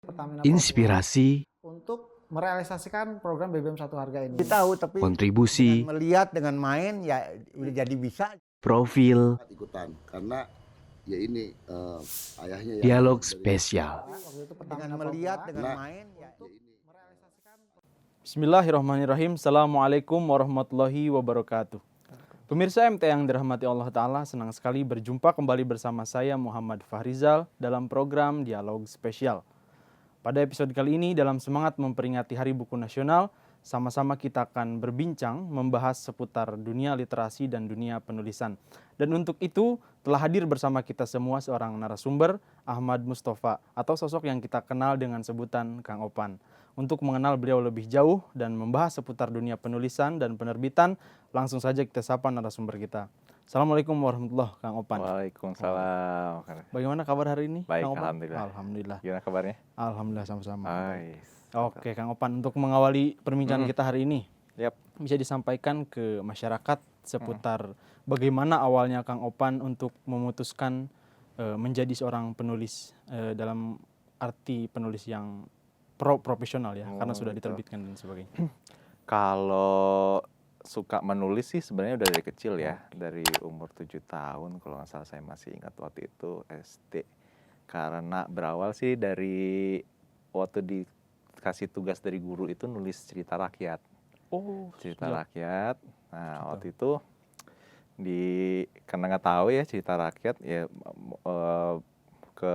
Pertamina Inspirasi, untuk merealisasikan program BBM satu harga ini. Tahu tapi kontribusi, dengan melihat dengan main ya udah jadi bisa. profil, ikutan karena ya ini ayahnya yang dialog dari spesial. Waktu itu Dengan Pertamina melihat Papua dengan Nah, main ya Bismillahirrahmanirrahim. Assalamualaikum warahmatullahi wabarakatuh. Pemirsa MT yang dirahmati Allah Ta'ala, senang sekali berjumpa kembali bersama saya Muhammad Fahrizal dalam program Dialog Spesial. Pada episode kali ini, dalam semangat memperingati Hari Buku Nasional, sama-sama kita akan berbincang membahas seputar dunia literasi dan dunia penulisan. Dan untuk itu telah hadir bersama kita semua seorang narasumber, Ahmad Mustafa, atau sosok yang kita kenal dengan sebutan Kang Opan. Untuk mengenal beliau lebih jauh dan membahas seputar dunia penulisan dan penerbitan, langsung saja kita sapa narasumber kita. Assalamualaikum warahmatullahi wabarakatuh, Kang Opan. Waalaikumsalam. Bagaimana kabar hari ini, Baik, Kang Opan? alhamdulillah. Alhamdulillah. Gimana kabarnya? Alhamdulillah sama-sama. Ais. Oke, Kang Opan, untuk mengawali perbincangan kita hari ini, Yap. bisa disampaikan ke masyarakat seputar bagaimana awalnya Kang Opan untuk memutuskan menjadi seorang penulis dalam arti penulis yang profesional ya, karena sudah Gitu. diterbitkan dan sebagainya. Kalau suka menulis sih sebenarnya udah dari kecil ya. Dari umur 7 tahun kalau nggak salah, saya masih ingat waktu itu SD. Karena berawal sih dari waktu dikasih tugas dari guru itu nulis cerita rakyat. Oh, Cerita rakyat. Nah, waktu itu karena nggak tahu ya cerita rakyat ya, ke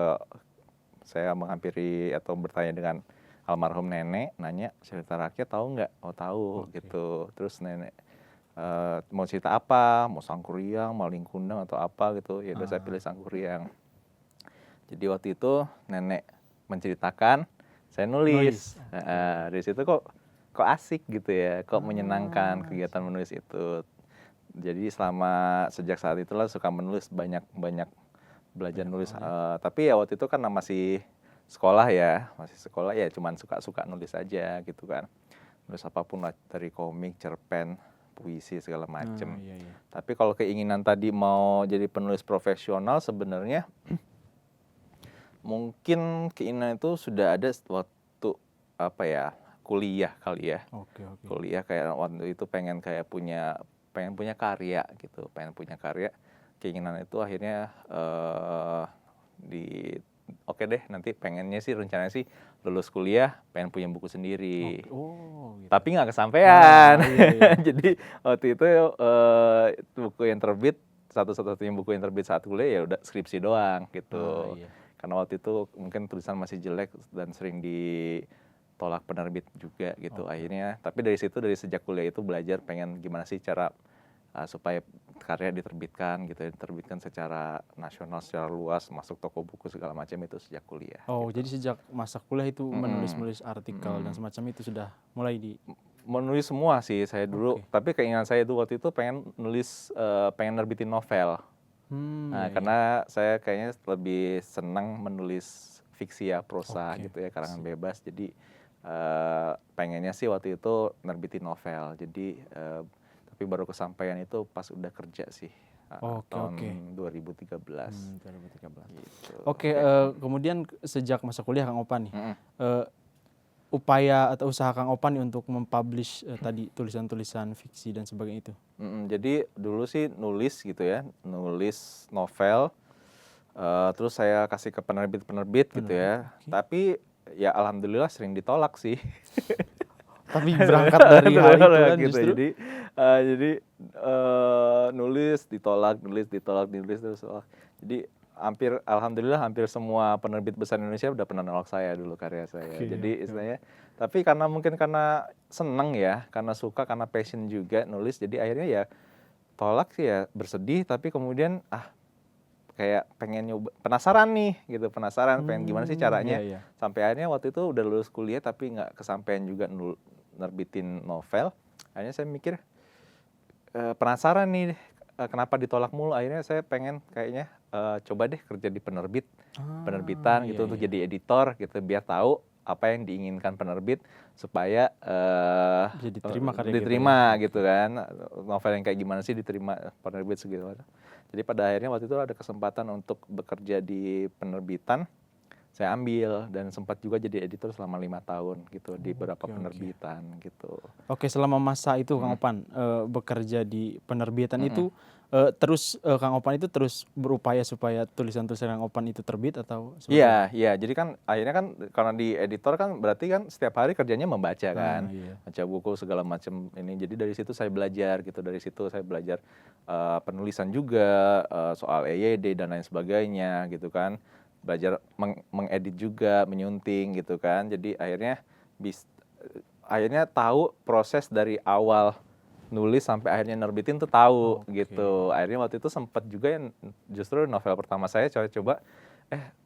saya menghampiri atau bertanya dengan almarhum nenek, nanya cerita rakyat tahu nggak? Oh tahu. Oke. Gitu. Terus nenek mau cerita apa? Mau Sangkuriang, Malin Kundang atau apa gitu? Ya udah saya pilih Sangkuriang. Jadi waktu itu nenek menceritakan, saya nulis. Dari situ kok asik gitu ya, kok menyenangkan kegiatan menulis itu. Jadi sejak saat itulah suka menulis, banyak belajar nulis. Tapi ya waktu itu kan masih sekolah ya, cuman suka nulis aja gitu kan. Nulis apapun lah, dari komik, cerpen, puisi segala macem. Iya. Tapi kalau keinginan tadi mau jadi penulis profesional sebenarnya mungkin keinginan itu sudah ada waktu kuliah kali ya. Oke. Kuliah kayak waktu itu pengen punya karya gitu, keinginan itu akhirnya oke deh, nanti pengennya sih, rencananya sih lulus kuliah pengen punya buku sendiri. Oh, gitu. Tapi nggak kesampaian. Iya. Jadi waktu itu buku yang terbit, satu-satunya buku yang terbit saat kuliah ya udah skripsi doang gitu. Iya. Karena waktu itu mungkin tulisan masih jelek dan sering ditolak penerbit juga gitu. Akhirnya, tapi dari sejak kuliah itu belajar pengen gimana sih cara supaya karya diterbitkan gitu ya, diterbitkan secara nasional, secara luas, masuk toko buku segala macam, itu sejak kuliah. Oh, gitu. jadi sejak masa kuliah itu menulis artikel dan semacam itu sudah mulai Menulis semua sih saya dulu, tapi keinginan saya itu waktu itu pengen nerbitin novel. Karena saya kayaknya lebih senang menulis fiksi ya, prosa gitu ya, karangan bebas. Jadi pengennya sih waktu itu nerbitin novel. Jadi tapi baru kesampaian itu pas udah kerja sih, tahun 2013. 2013. Gitu. Oke, kemudian sejak masa kuliah Kang Opan nih, upaya atau usaha Kang Opan nih untuk mempublish tadi tulisan-tulisan fiksi dan sebagainya itu. Jadi dulu sih nulis gitu ya, nulis novel, terus saya kasih ke penerbit gitu ya. Tapi ya alhamdulillah sering ditolak sih. Tapi berangkat dari hal itu kan gitu. justru. Jadi nulis ditolak terus. Jadi alhamdulillah hampir semua penerbit besar Indonesia udah pernah nolak saya dulu karya saya. Jadi istilahnya, tapi karena seneng ya, karena suka, karena passion juga nulis, jadi akhirnya ya tolak sih ya bersedih, tapi kemudian kayak pengen nyoba, penasaran pengen gimana sih caranya. Iya. Sampai akhirnya waktu itu udah lulus kuliah tapi nggak kesampaian juga nerbitin novel. Akhirnya saya mikir penasaran nih kenapa ditolak mulu. Akhirnya saya pengen kayaknya coba deh kerja di penerbitan gitu, untuk jadi editor gitu, biar tahu apa yang diinginkan penerbit supaya bisa diterima gitu kan. Novel yang kayak gimana sih diterima penerbit segitu. Jadi pada akhirnya waktu itu ada kesempatan untuk bekerja di penerbitan saya ambil dan sempat juga jadi editor selama 5 tahun gitu di beberapa oke. penerbitan gitu. Oke, selama masa itu Kang Opan bekerja di penerbitan itu terus Kang Opan itu terus berupaya supaya tulisan-tulisan Kang Opan itu terbit atau seperti apa? Iya, jadi kan akhirnya kan karena di editor kan berarti kan setiap hari kerjanya membaca kan, iya. baca buku segala macam ini. Jadi dari situ saya belajar gitu, dari situ saya belajar penulisan juga, soal EYD dan lain sebagainya gitu kan. Belajar mengedit juga, menyunting gitu kan. Jadi akhirnya tahu proses dari awal nulis sampai akhirnya nerbitin tuh tahu gitu. Akhirnya waktu itu sempat juga yang justru novel pertama saya coba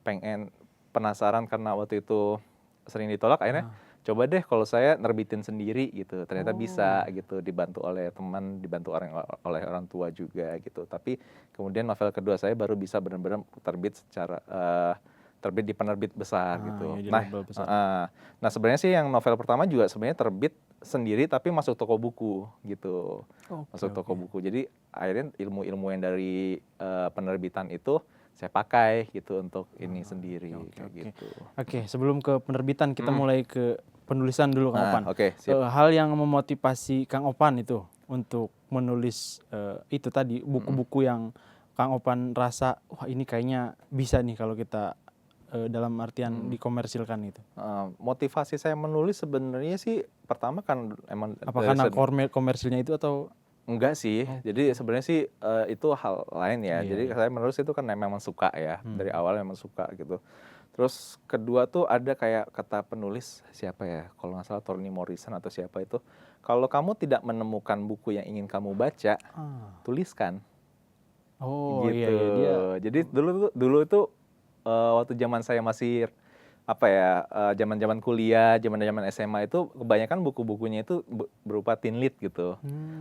pengen penasaran karena waktu itu sering ditolak, akhirnya coba deh kalau saya nerbitin sendiri gitu. Ternyata bisa gitu, dibantu oleh teman, dibantu oleh orang tua juga gitu. Tapi kemudian novel kedua saya baru bisa benar-benar terbit di penerbit besar gitu. Iya, di label besar. Nah sebenarnya sih yang novel pertama juga sebenarnya terbit sendiri tapi masuk toko buku gitu. Masuk toko buku. Jadi akhirnya ilmu-ilmu yang dari penerbitan itu saya pakai gitu untuk ini sendiri kayak gitu. Oke, sebelum ke penerbitan kita mulai ke penulisan dulu Kang Opan. Oke, siap. Hal yang memotivasi Kang Opan itu untuk menulis itu tadi buku-buku yang Kang Opan rasa wah ini kayaknya bisa nih kalau kita dalam artian dikomersilkan itu. Motivasi saya menulis sebenarnya sih pertama kan emang Apakah karena komersilnya itu atau enggak sih. Jadi sebenarnya sih itu hal lain ya. Jadi saya menulis itu kan memang suka ya. Dari awal memang suka gitu. Terus kedua tuh ada kayak kata penulis siapa ya? Kalau nggak salah Toni Morrison atau siapa itu. Kalau kamu tidak menemukan buku yang ingin kamu baca, tuliskan. Oh Gitu. iya dia. Jadi dulu itu waktu zaman saya masih zaman-zaman kuliah, zaman-zaman SMA itu kebanyakan buku-bukunya itu berupa teen lit gitu.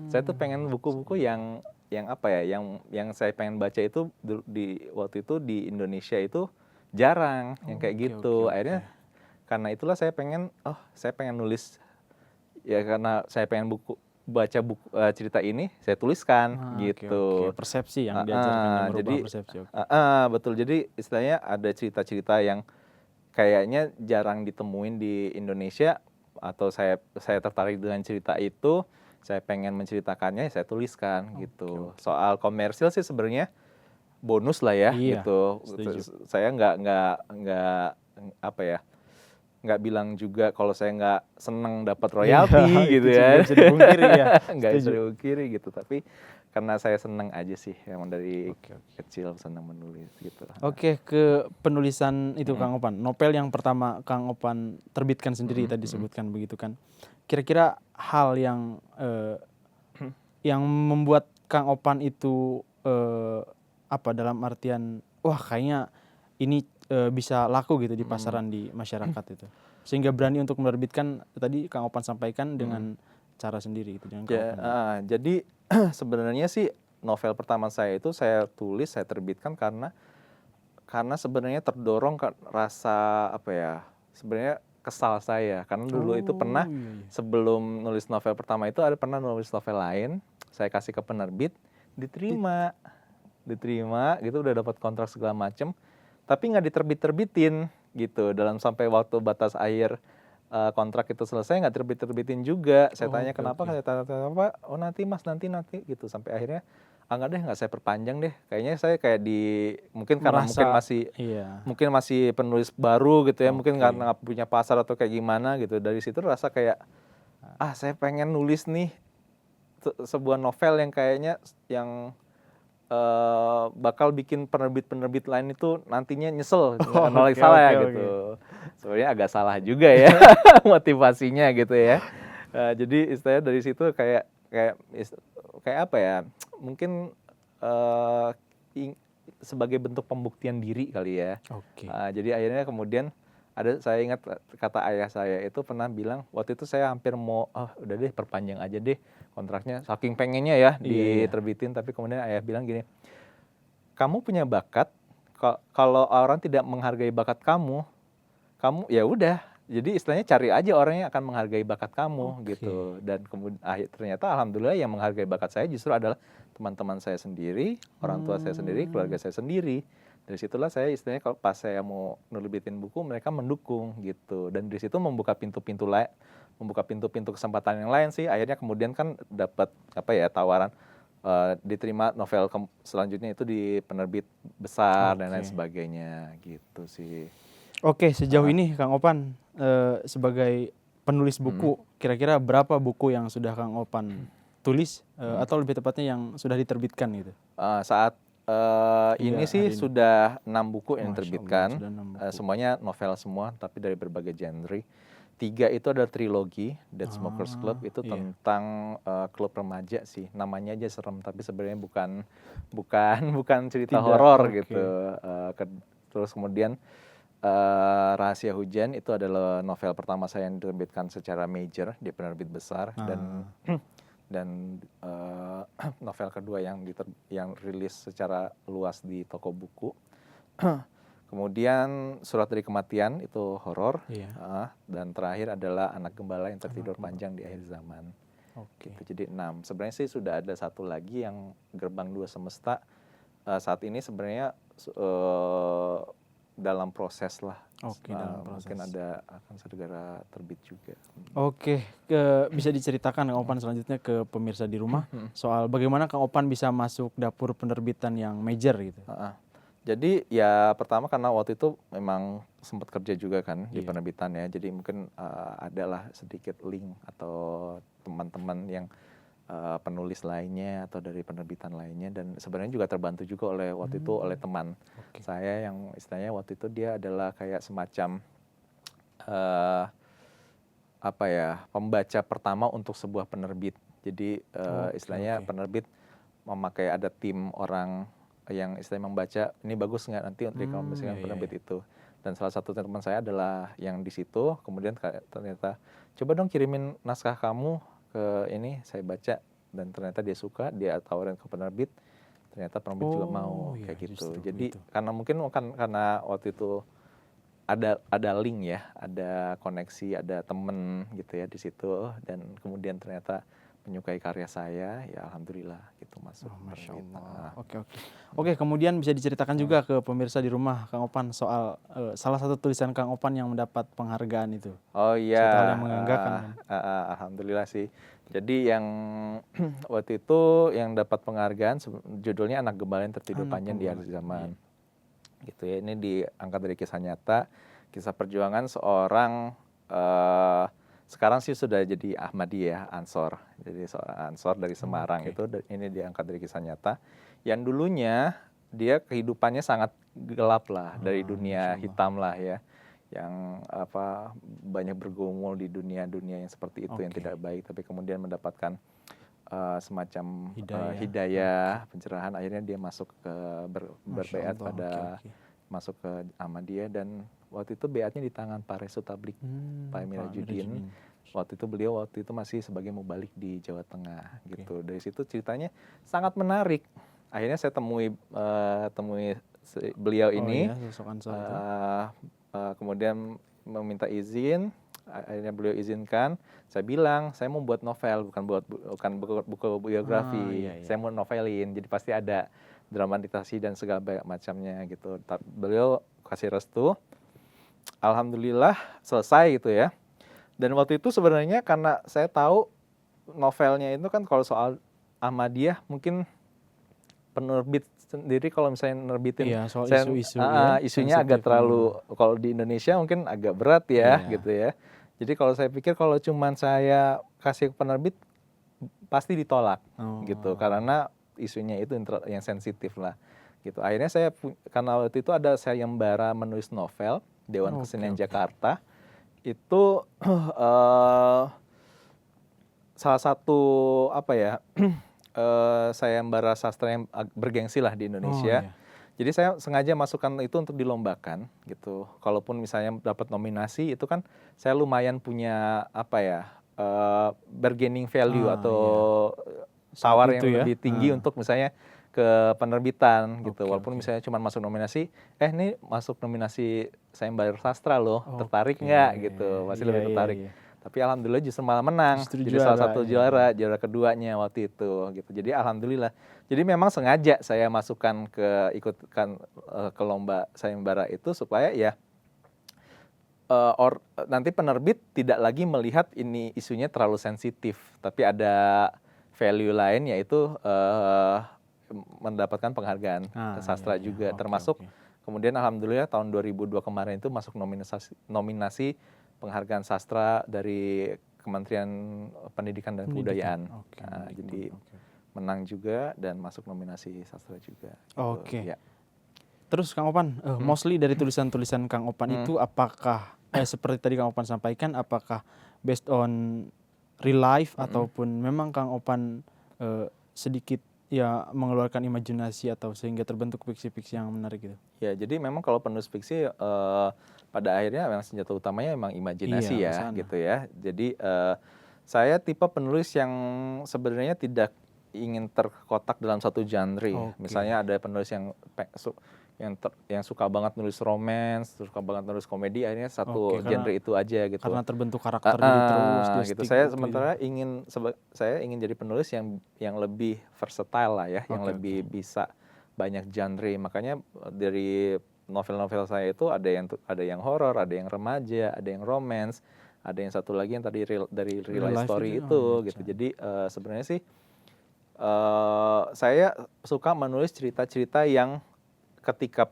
Saya tuh pengen buku-buku yang yang saya pengen baca itu di waktu itu di Indonesia itu jarang yang kayak gitu. Akhirnya karena itulah saya pengen nulis ya karena saya pengen baca buku cerita ini saya tuliskan gitu. Persepsi yang diajarkan yang merubah persepsi. Betul. Jadi istilahnya ada cerita-cerita yang kayaknya jarang ditemuin di Indonesia atau saya tertarik dengan cerita itu, saya pengen menceritakannya, saya tuliskan gitu. Soal komersil sih sebenarnya bonus lah ya gitu. Saya nggak bilang juga kalau saya nggak seneng dapat royalti gitu ya. Bisa dipungkiri ya. Nggak bisa dipungkiri gitu. Tapi karena saya seneng aja sih, emang dari kecil seneng menulis gitu. Oke, ke penulisan itu Kang Opan. Novel yang pertama Kang Opan terbitkan sendiri tadi disebutkan begitu kan. Kira-kira hal yang membuat Kang Opan itu dalam artian wah kayaknya ini bisa laku gitu di pasaran di masyarakat itu. Sehingga berani untuk menerbitkan tadi Kang Opan sampaikan dengan cara sendiri gitu. Jadi sebenarnya sih novel pertama saya itu saya tulis, saya terbitkan karena sebenarnya terdorong rasa sebenarnya kesal saya karena dulu itu pernah sebelum nulis novel pertama itu pernah nulis novel lain, saya kasih ke penerbit, diterima gitu, udah dapat kontrak segala macem, tapi nggak diterbit-terbitin gitu dalam sampai waktu batas akhir kontrak itu selesai nggak terbitin juga. Saya tanya kenapa, saya tanya apa, nanti mas nanti gitu sampai akhirnya nggak saya perpanjang deh. Kayaknya saya kayak mungkin karena mungkin masih penulis baru gitu ya, mungkin karena nggak punya pasar atau kayak gimana gitu. Dari situ rasa kayak saya pengen nulis nih sebuah novel yang kayaknya yang bakal bikin penerbit lain itu nantinya nyesel salah gitu. Sebenarnya agak salah juga ya motivasinya gitu ya. Jadi istilahnya dari situ kayak apa ya? Mungkin sebagai bentuk pembuktian diri kali ya. Jadi akhirnya kemudian saya ingat kata ayah saya itu pernah bilang waktu itu saya hampir mau udah deh perpanjang aja deh kontraknya, saking pengennya ya diterbitin, tapi kemudian ayah bilang gini, kamu punya bakat, kalau orang tidak menghargai bakat kamu ya udah, jadi istilahnya cari aja orang yang akan menghargai bakat kamu gitu. Dan kemudian ternyata alhamdulillah yang menghargai bakat saya justru adalah teman-teman saya sendiri, orang tua saya sendiri, keluarga saya sendiri. Dari situlah saya istilahnya kalau pas saya mau nerbitin buku mereka mendukung gitu, dan dari situ membuka pintu-pintu kesempatan yang lain sih. Akhirnya kemudian kan dapat tawaran diterima novel selanjutnya itu di penerbit besar dan lain sebagainya gitu sih. Oke, sejauh ini Kang Opan sebagai penulis buku, kira-kira berapa buku yang sudah Kang Opan tulis atau lebih tepatnya yang sudah diterbitkan gitu? Saat ini sih hari ini. sudah 6 buku yang Masya diterbitkan, Allah, sudah 6 buku. semuanya novel semua tapi dari berbagai genre. 3 itu adalah trilogi, Dead Smokers Club itu iya. tentang klub remaja sih, namanya aja serem tapi sebenarnya bukan cerita Tidak, horor oke. gitu. Terus kemudian Rahasia Hujan itu adalah novel pertama saya yang diterbitkan secara major di penerbit besar, dan novel kedua yang rilis secara luas di toko buku. Kemudian Surat dari Kematian itu horor, dan terakhir adalah Anak Gembala yang Tertidur Panjang di Akhir Zaman. Oke. Gitu, jadi 6. Sebenarnya sih sudah ada satu lagi yang Gerbang Dua Semesta. Saat ini sebenarnya dalam proses lah. Oke, dalam proses. Mungkin akan segera terbit juga. Oke, bisa diceritakan Kang Opan selanjutnya ke pemirsa di rumah soal bagaimana Kang Opan bisa masuk dapur penerbitan yang major gitu. Jadi ya pertama karena waktu itu memang sempat kerja juga kan di penerbitan ya. Jadi mungkin adalah sedikit link atau teman-teman yang penulis lainnya atau dari penerbitan lainnya, dan sebenarnya juga terbantu juga waktu itu oleh teman saya yang istilahnya waktu itu dia adalah kayak semacam pembaca pertama untuk sebuah penerbit. Jadi istilahnya penerbit memakai ada tim orang yang istilahnya membaca ini bagus nggak nanti untuk dikomunikasikan penerbit itu. Dan salah satu teman saya adalah yang di situ. Kemudian ternyata coba dong kirimin naskah kamu ke ini, saya baca, dan ternyata dia suka, dia tawarin ke penerbit, ternyata penerbit juga mau kayak gitu. Jadi karena waktu itu ada link ya, ada koneksi, ada temen gitu ya di situ, dan kemudian ternyata menyukai karya saya, ya alhamdulillah gitu masuk. Masya Allah. Oke, kemudian bisa diceritakan juga ke pemirsa di rumah Kang Opan soal salah satu tulisan Kang Opan yang mendapat penghargaan itu. Oh iya. Suatu hal yang membanggakan kan? Alhamdulillah sih. Jadi yang waktu itu yang dapat penghargaan judulnya Anak Gembala yang Tertidur Panjang di Akhir Zaman. Gitu ya. Ini diangkat dari kisah nyata, kisah perjuangan seorang sekarang sih sudah jadi Ahmadiyah, Ansor. Jadi seorang Ansor dari Semarang itu, ini diangkat dari kisah nyata. Yang dulunya dia kehidupannya sangat gelap lah, dari dunia hitam lah ya. Yang banyak bergumul di dunia yang seperti itu, yang tidak baik. Tapi kemudian mendapatkan semacam hidayah, pencerahan. Akhirnya dia masuk ke berbaiat masuk ke Ahmadiyah, dan waktu itu beatnya di tangan Pak Restu Tablik, Pak Mirajudin. Waktu itu masih sebagai mubalik di Jawa Tengah gitu. Dari situ ceritanya sangat menarik. Akhirnya saya temui beliau ini. Kemudian meminta izin. Akhirnya beliau izinkan. Saya bilang saya mau buat novel, bukan buku biografi. Saya mau novelin. Jadi pasti ada dramatisasi dan segala macamnya gitu. Beliau kasih restu. Alhamdulillah selesai gitu ya. Dan waktu itu sebenarnya karena saya tahu novelnya itu kan kalau soal Ahmadiyah mungkin penerbit sendiri kalau misalnya nerbitin soal isunya agak terlalu, kalau di Indonesia mungkin agak berat ya gitu ya. Jadi kalau saya pikir kalau cuman saya kasih ke penerbit pasti ditolak gitu, karena isunya itu yang sensitif lah gitu. Akhirnya karena waktu itu ada sayembara menulis novel Dewan Kesenian Jakarta, itu salah satu sayembara sastra yang bergengsi lah di Indonesia. Jadi saya sengaja masukkan itu untuk dilombakan gitu. Kalaupun misalnya dapat nominasi itu kan saya lumayan punya bargaining value atau tawar yang lebih tinggi untuk misalnya ke penerbitan gitu. Walaupun misalnya cuma masuk nominasi, ini masuk nominasi sayembara sastra loh, tertarik nggak gitu, pasti lebih tertarik. Tapi alhamdulillah justru malah menang. Justru Jadi salah juara, satu ya. juara keduanya waktu itu gitu. Jadi alhamdulillah. Jadi memang sengaja saya masukkan ikutkan ke lomba sayembara itu supaya ya nanti penerbit tidak lagi melihat ini isunya terlalu sensitif, tapi ada value lain yaitu mendapatkan penghargaan sastra Iya, iya. juga, Oke, termasuk oke. kemudian alhamdulillah tahun 2002 kemarin itu masuk nominasi penghargaan sastra dari Kementerian Pendidikan dan Kebudayaan. Oke, Nah, baik, jadi oke. menang juga dan masuk nominasi sastra juga. gitu. Oke. Ya. Terus Kang Opan, mostly dari tulisan-tulisan Kang Opan itu apakah seperti tadi Kang Opan sampaikan, apakah based on real life ataupun memang Kang Opan sedikit ya mengeluarkan imajinasi atau sehingga terbentuk fiksi-fiksi yang menarik gitu? Ya, jadi memang kalau penulis fiksi pada akhirnya memang senjata utamanya memang imajinasi Iya, ya, kesana. gitu ya. Jadi saya tipe penulis yang sebenarnya tidak ingin terkotak dalam satu genre. Oke. Misalnya ada penulis yang suka banget nulis romance, suka banget nulis komedi, akhirnya satu Oke, genre itu aja gitu. Karena terbentuk karakter jadi terus dia Gitu. stick Saya gitu sementara saya ingin jadi penulis yang lebih versatile lah ya, yang Oke, lebih bisa banyak genre. Makanya dari novel-novel saya itu ada yang horor, ada yang remaja, ada yang romance, ada yang satu lagi yang tadi dari real Real life life story itu, itu oh, iya, gitu. Jadi sebenarnya sih saya suka menulis cerita-cerita yang ketika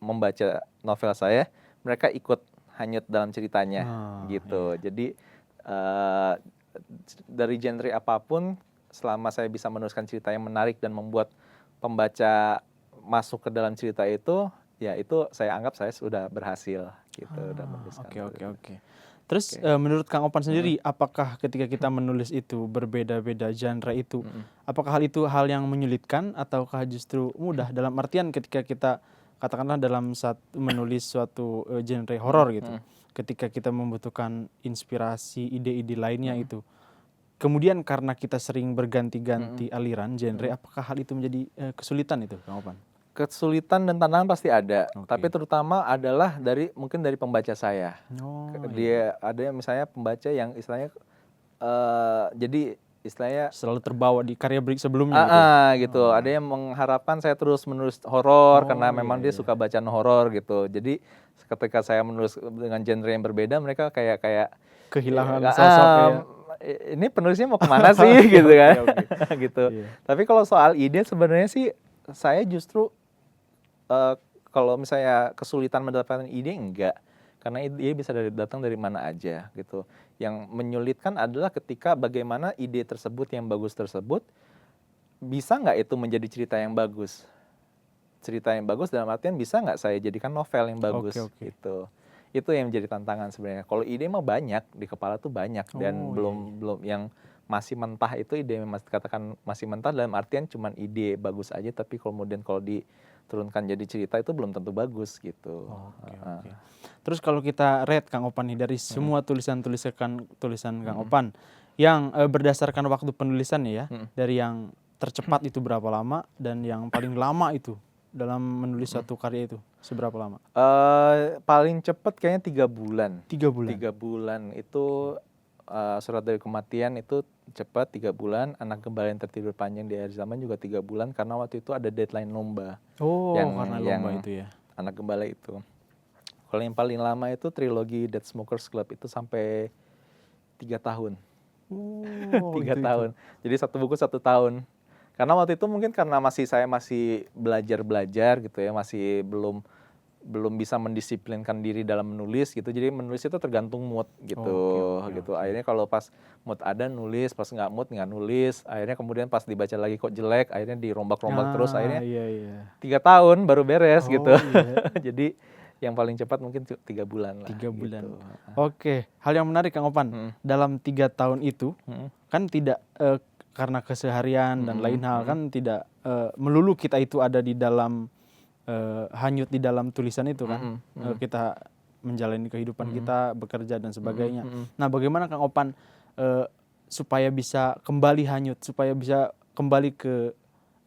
membaca novel saya, mereka ikut hanyut dalam ceritanya gitu. Jadi dari genre apapun, selama saya bisa menuliskan cerita yang menarik dan membuat pembaca masuk ke dalam cerita itu, ya itu saya anggap saya sudah berhasil gitu dan menuliskan. Oke. Terus menurut Kang Opan sendiri, apakah ketika kita menulis itu berbeda-beda genre itu, apakah hal itu hal yang menyulitkan ataukah justru mudah? Dalam artian ketika kita katakanlah dalam menulis suatu genre horor gitu, ketika kita membutuhkan inspirasi ide-ide lainnya itu, kemudian karena kita sering berganti-ganti aliran genre, apakah hal itu menjadi kesulitan itu, Kang Opan? Kesulitan dan tantangan pasti ada, Oke. tapi terutama adalah mungkin dari pembaca saya. Dia ada misalnya pembaca yang istilahnya jadi istilahnya Selalu terbawa di karya sebelumnya gitu. gitu. Ada yang mengharapkan saya terus menulis horor karena memang dia suka bacaan horor gitu. Jadi ketika saya menulis dengan genre yang berbeda, mereka kayak Kehilangan sosoknya. ini penulisnya mau kemana sih gitu kan? Gitu. Iya. Tapi kalau soal ide sebenarnya sih saya justru kalau misalnya kesulitan mendapatkan ide enggak, karena ide bisa datang dari mana aja gitu. Yang menyulitkan adalah ketika bagaimana ide tersebut yang bagus tersebut bisa nggak itu menjadi cerita yang bagus. Cerita yang bagus dalam artian bisa nggak saya jadikan novel yang bagus gitu. Itu yang menjadi tantangan sebenarnya. Kalau ide mah banyak di kepala tuh banyak dan belum yang masih mentah itu ide yang katakan masih mentah dalam artian cuman ide bagus aja, tapi kemudian kalau diturunkan jadi cerita itu belum tentu bagus gitu. Oke. Terus kalau kita rate Kang Opan nih dari semua tulisan Kang Opan yang berdasarkan waktu penulisannya ya, dari yang tercepat itu berapa lama dan yang paling lama itu dalam menulis satu karya itu seberapa lama? Paling cepat kayaknya 3 bulan. 3 bulan. 3 bulan itu Surat dari Kematian itu cepat 3 bulan. Anak Gembala yang Tertidur Panjang di Akhir Zaman juga 3 bulan karena waktu itu ada deadline lomba. Karena lomba itu ya. Anak Gembala itu. Kalau yang paling lama itu trilogi Dead Smokers Club itu sampai 3 tahun. 3 tahun. Jadi satu buku 1 tahun. Karena waktu itu mungkin karena saya masih belajar gitu ya, masih belum bisa mendisiplinkan diri dalam menulis gitu. Jadi menulis itu tergantung mood gitu. Akhirnya kalau pas mood ada nulis, pas nggak mood nggak nulis. Akhirnya kemudian pas dibaca lagi kok jelek, akhirnya dirombak-rombak terus. Akhirnya 3 tahun baru beres gitu. Jadi yang paling cepat mungkin 3 bulan lah. 3 bulan. Gitu. Oke, hal yang menarik Kang Opan, dalam 3 tahun itu kan tidak karena keseharian dan lain hal kan tidak melulu kita itu ada di dalam hanyut di dalam tulisan itu kan. Kita menjalani kehidupan kita, bekerja dan sebagainya. Nah, bagaimana Kang Opan supaya bisa kembali hanyut, supaya bisa kembali ke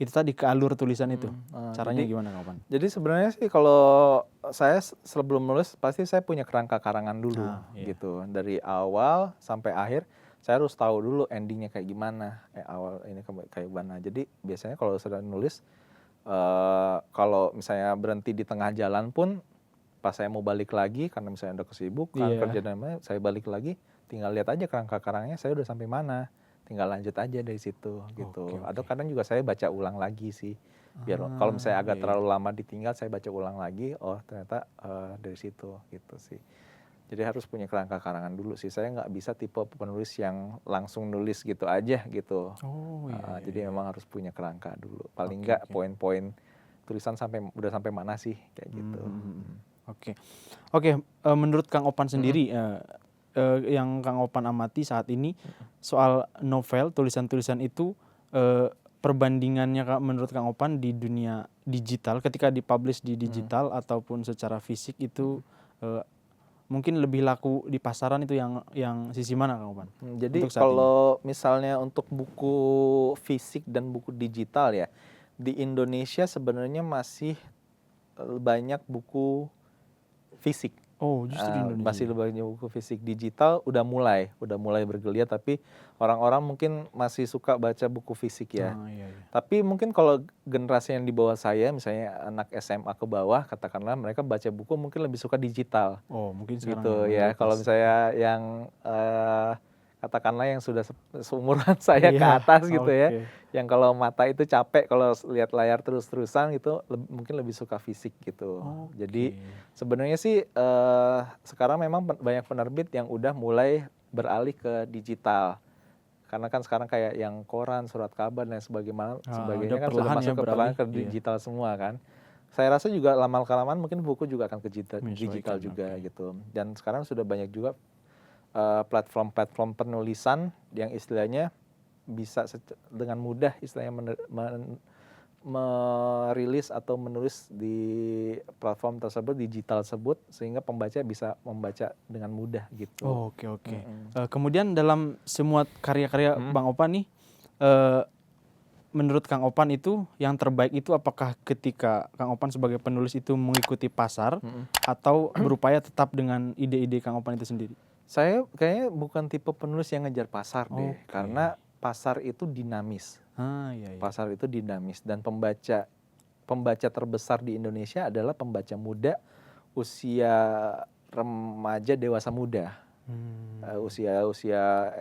itu tadi ke alur tulisan itu. Caranya jadi- gimana Kang Opan? Jadi sebenarnya sih kalau saya sebelum nulis pasti saya punya kerangka karangan dulu Iya. gitu. Dari awal sampai akhir saya harus tahu dulu endingnya kayak gimana. Awal ini kayak gimana. Jadi biasanya kalau sudah nulis kalau misalnya berhenti di tengah jalan pun pas saya mau balik lagi karena misalnya ada kesibukan Iya. kerja dan lain-lain, saya balik lagi tinggal lihat aja kerangka karangnya saya udah sampai mana. Tinggal lanjut aja dari situ gitu. Oke. Atau kadang juga saya baca ulang lagi sih. Biar kalau misalnya agak iya. terlalu lama ditinggal saya baca ulang lagi, oh ternyata dari situ gitu sih. Jadi harus punya kerangka karangan dulu sih. Saya nggak bisa tipe penulis yang langsung nulis gitu aja gitu. Oh iya. Jadi memang harus punya kerangka dulu. Paling Oke, nggak oke. poin-poin tulisan udah sampai mana sih kayak gitu. Oke, menurut Kang Opan sendiri yang Kang Opan amati saat ini soal novel, tulisan-tulisan itu perbandingannya menurut Kang Opan di dunia digital ketika dipublish di digital ataupun secara fisik itu mungkin lebih laku di pasaran itu yang sisi mana Kang Opan? Jadi Untuk saat kalau misalnya untuk buku fisik dan buku digital ya, di Indonesia sebenarnya masih banyak buku fisik. Oh, justru di Indonesia. Masih banyak buku fisik. Digital udah mulai bergeliat, tapi orang-orang mungkin masih suka baca buku fisik ya. Iya. Tapi mungkin kalau generasi yang di bawah saya, misalnya anak SMA ke bawah, katakanlah mereka baca buku mungkin lebih suka digital. Oh, mungkin sekarang Gitu ya. Kalau misalnya yang katakanlah yang sudah seumuran saya ke Iya, atas gitu ya, oke. yang kalau mata itu capek kalau lihat layar terus-terusan gitu, mungkin lebih suka fisik gitu. Jadi sebenarnya sih sekarang memang banyak penerbit yang udah mulai beralih ke digital. Karena kan sekarang kayak yang koran, surat kabar dan sebagainya udah kan sudah perlahan masuk ya ke beralih, ke iya. digital semua kan. Saya rasa juga lama-kelamaan mungkin buku juga akan ke digital Menyesuaikan, juga oke. gitu. Dan sekarang sudah banyak juga platform-platform penulisan yang istilahnya bisa dengan mudah istilahnya merilis atau menulis di platform tersebut, digital tersebut, sehingga pembaca bisa membaca dengan mudah gitu. Oh, oke. Kemudian dalam semua karya-karya Bang Opan nih, menurut Kang Opan itu yang terbaik itu apakah ketika Kang Opan sebagai penulis itu mengikuti pasar atau berupaya tetap dengan ide-ide Kang Opan itu sendiri? Saya kayaknya bukan tipe penulis yang ngejar pasar deh, Oke. karena pasar itu dinamis. Iya. Pasar itu dinamis dan pembaca terbesar di Indonesia adalah pembaca muda usia remaja dewasa muda. Usia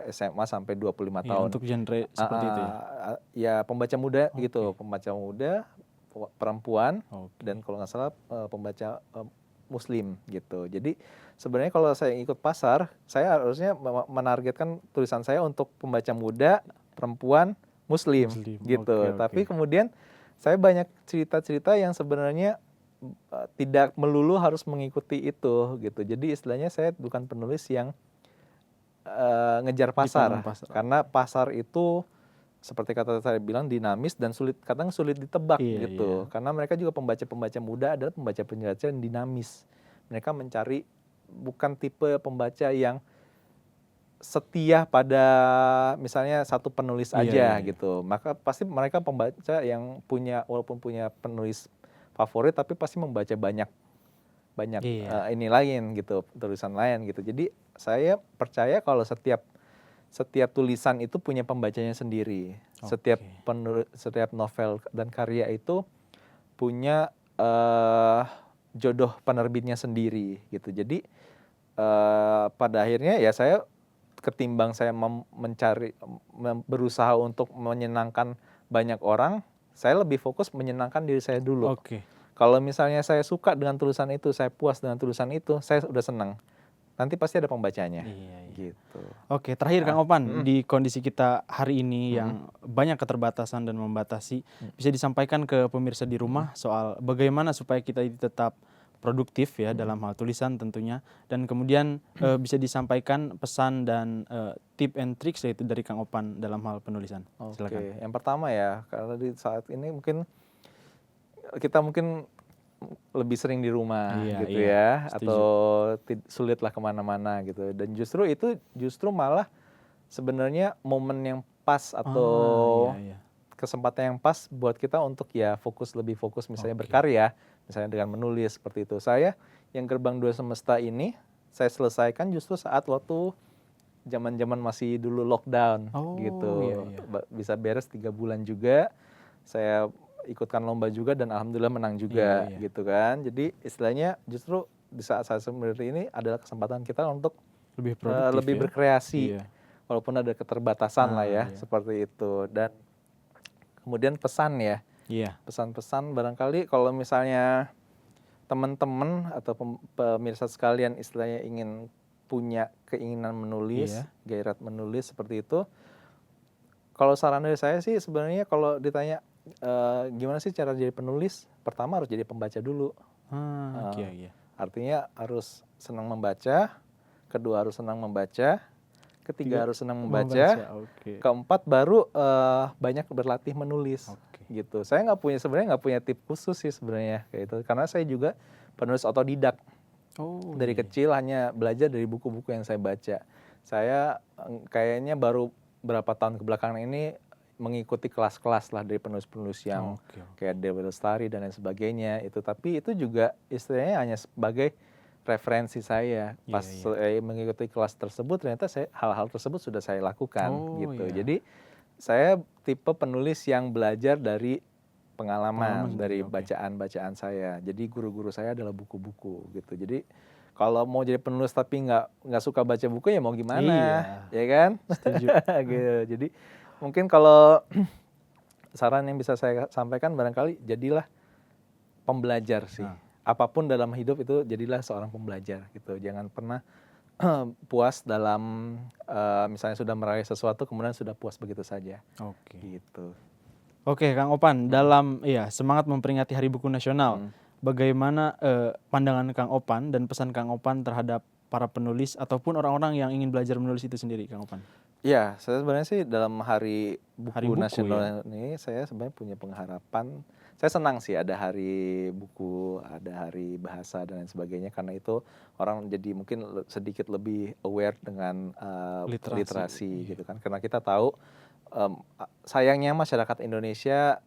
SMA sampai 25 Iya, tahun. untuk genre seperti itu ya. Ya pembaca muda gitu, pembaca muda perempuan Oke. dan kalau nggak salah pembaca muslim gitu. Jadi sebenarnya kalau saya ikut pasar, saya harusnya menargetkan tulisan saya untuk pembaca muda, perempuan, muslim gitu. Oke. Tapi kemudian saya banyak cerita-cerita yang sebenarnya tidak melulu harus mengikuti itu gitu. Jadi istilahnya saya bukan penulis yang ngejar pasar, Dipandang pasar. karena pasar itu seperti kata saya bilang dinamis dan kadang sulit ditebak Iya, gitu. Karena mereka juga pembaca-pembaca muda adalah pembaca-pembaca yang dinamis. Mereka mencari bukan tipe pembaca yang setia pada misalnya satu penulis aja gitu. Maka pasti mereka pembaca yang walaupun punya penulis favorit tapi pasti membaca banyak ini lain gitu, tulisan lain gitu. Jadi saya percaya kalau setiap tulisan itu punya pembacanya sendiri. Setiap novel dan karya itu punya jodoh penerbitnya sendiri gitu. Jadi pada akhirnya ya saya ketimbang saya berusaha untuk menyenangkan banyak orang, saya lebih fokus menyenangkan diri saya dulu. Kalau misalnya saya suka dengan tulisan itu, saya puas dengan tulisan itu, saya udah senang. Nanti pasti ada pembacanya. Gitu. Oke, terakhir Kang Opan, di kondisi kita hari ini yang banyak keterbatasan dan membatasi, bisa disampaikan ke pemirsa di rumah soal bagaimana supaya kita tetap produktif ya dalam hal tulisan tentunya, dan kemudian bisa disampaikan pesan dan tip and tricks yaitu dari Kang Opan dalam hal penulisan. Silakan. Yang pertama ya, karena di saat ini kita mungkin lebih sering di rumah gitu ya, setuju. atau sulitlah kemana-mana gitu. Dan justru malah sebenarnya momen yang pas atau kesempatan yang pas buat kita untuk ya lebih fokus misalnya berkarya, misalnya dengan menulis seperti itu. Saya yang Gerbang Dua Semesta ini saya selesaikan justru saat waktu zaman-zaman masih dulu lockdown gitu. Bisa beres 3 bulan juga. Saya ikutkan lomba juga dan alhamdulillah menang juga gitu kan. Jadi istilahnya justru di saat-saat seperti ini adalah kesempatan kita untuk Lebih produktif lebih ya. berkreasi. Iya. Walaupun ada keterbatasan lah ya, seperti itu. Dan kemudian pesan ya. Iya. Pesan-pesan barangkali kalau misalnya teman-teman atau pemirsa sekalian istilahnya ingin punya keinginan menulis, gairah menulis seperti itu. Kalau saran dari saya sih sebenarnya kalau ditanya gimana sih cara jadi penulis, pertama harus jadi pembaca dulu. Artinya harus senang membaca, kedua harus senang membaca, ketiga harus senang membaca, keempat baru banyak berlatih menulis. Gitu. Saya sebenarnya nggak punya tip khusus sih sebenarnya kayak itu, karena saya juga penulis otodidak. Dari kecil hanya belajar dari buku-buku yang saya baca. Saya kayaknya baru berapa tahun kebelakangan ini mengikuti kelas-kelas lah dari penulis-penulis yang kayak Dewi Lestari dan lain sebagainya itu. Tapi itu juga istilahnya hanya sebagai referensi saya. Pas saya mengikuti kelas tersebut ternyata hal-hal tersebut sudah saya lakukan gitu. Jadi saya tipe penulis yang belajar dari pengalaman dari bacaan-bacaan saya. Jadi guru-guru saya adalah buku-buku gitu. Jadi kalau mau jadi penulis tapi nggak suka baca buku ya mau gimana, ya kan? Setuju. Gitu. Jadi mungkin kalau saran yang bisa saya sampaikan barangkali jadilah pembelajar sih. Apapun dalam hidup itu jadilah seorang pembelajar gitu. Jangan pernah puas dalam misalnya sudah meraih sesuatu kemudian sudah puas begitu saja. Gitu. Oke, Kang Opan, dalam semangat memperingati Hari Buku Nasional, bagaimana pandangan Kang Opan dan pesan Kang Opan terhadap para penulis ataupun orang-orang yang ingin belajar menulis itu sendiri, Kang Opan? Ya, saya sebenarnya sih dalam Hari Buku Nasional ini saya sebenarnya punya pengharapan. Saya senang sih ada Hari Buku, ada Hari Bahasa dan lain sebagainya, karena itu orang jadi mungkin sedikit lebih aware dengan literasi gitu kan. Karena kita tahu sayangnya masyarakat Indonesia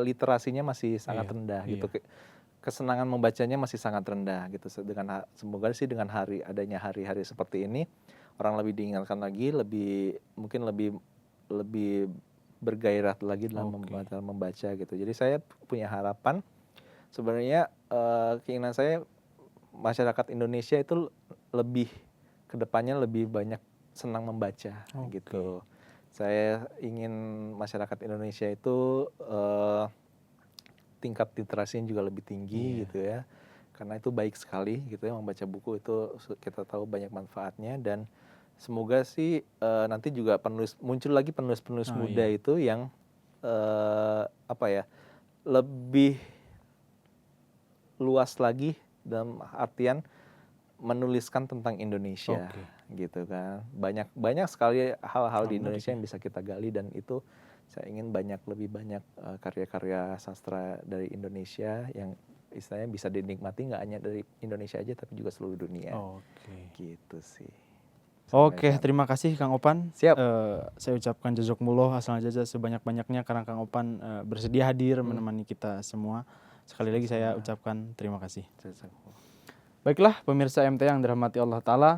literasinya masih sangat rendah gitu. Kesenangan membacanya masih sangat rendah gitu. Semoga sih dengan adanya hari-hari seperti ini orang lebih diingatkan lagi, mungkin lebih bergairah lagi dalam membaca gitu. Jadi saya punya harapan sebenarnya keinginan saya masyarakat Indonesia itu lebih kedepannya lebih banyak senang membaca gitu. Saya ingin masyarakat Indonesia itu tingkat literasinya juga lebih tinggi gitu ya. Karena itu baik sekali gitu ya, membaca buku itu kita tahu banyak manfaatnya, dan semoga sih nanti juga muncul lagi penulis-penulis muda itu yang lebih luas lagi dalam artian menuliskan tentang Indonesia gitu kan. Banyak sekali hal-hal di Indonesia yang bisa kita gali, dan itu saya ingin lebih banyak karya-karya sastra dari Indonesia yang istilahnya bisa dinikmati nggak hanya dari Indonesia aja tapi juga seluruh dunia. Gitu sih. Oke, terima kasih Kang Opan. Siap. Saya ucapkan jazakumullah asal jaza sebanyak-banyaknya karena Kang Opan bersedia hadir menemani kita semua. Sekali lagi saya ucapkan terima kasih. Baiklah pemirsa MT yang dirahmati Allah Ta'ala,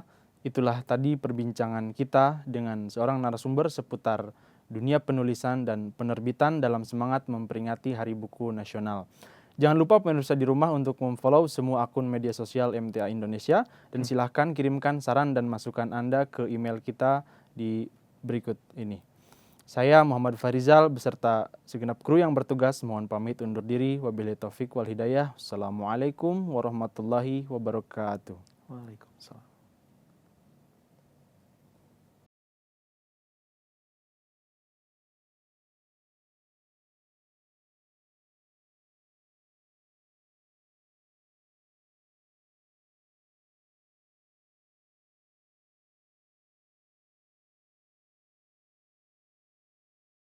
itulah tadi perbincangan kita dengan seorang narasumber seputar dunia penulisan dan penerbitan dalam semangat memperingati Hari Buku Nasional. Jangan lupa pemirsa di rumah untuk memfollow semua akun media sosial MTA Indonesia, dan silahkan kirimkan saran dan masukan Anda ke email kita di berikut ini. Saya Muhammad Fahrizal beserta segenap kru yang bertugas mohon pamit undur diri. Wabillahi taufik wal hidayah. Assalamualaikum warahmatullahi wabarakatuh. Waalaikumsalam.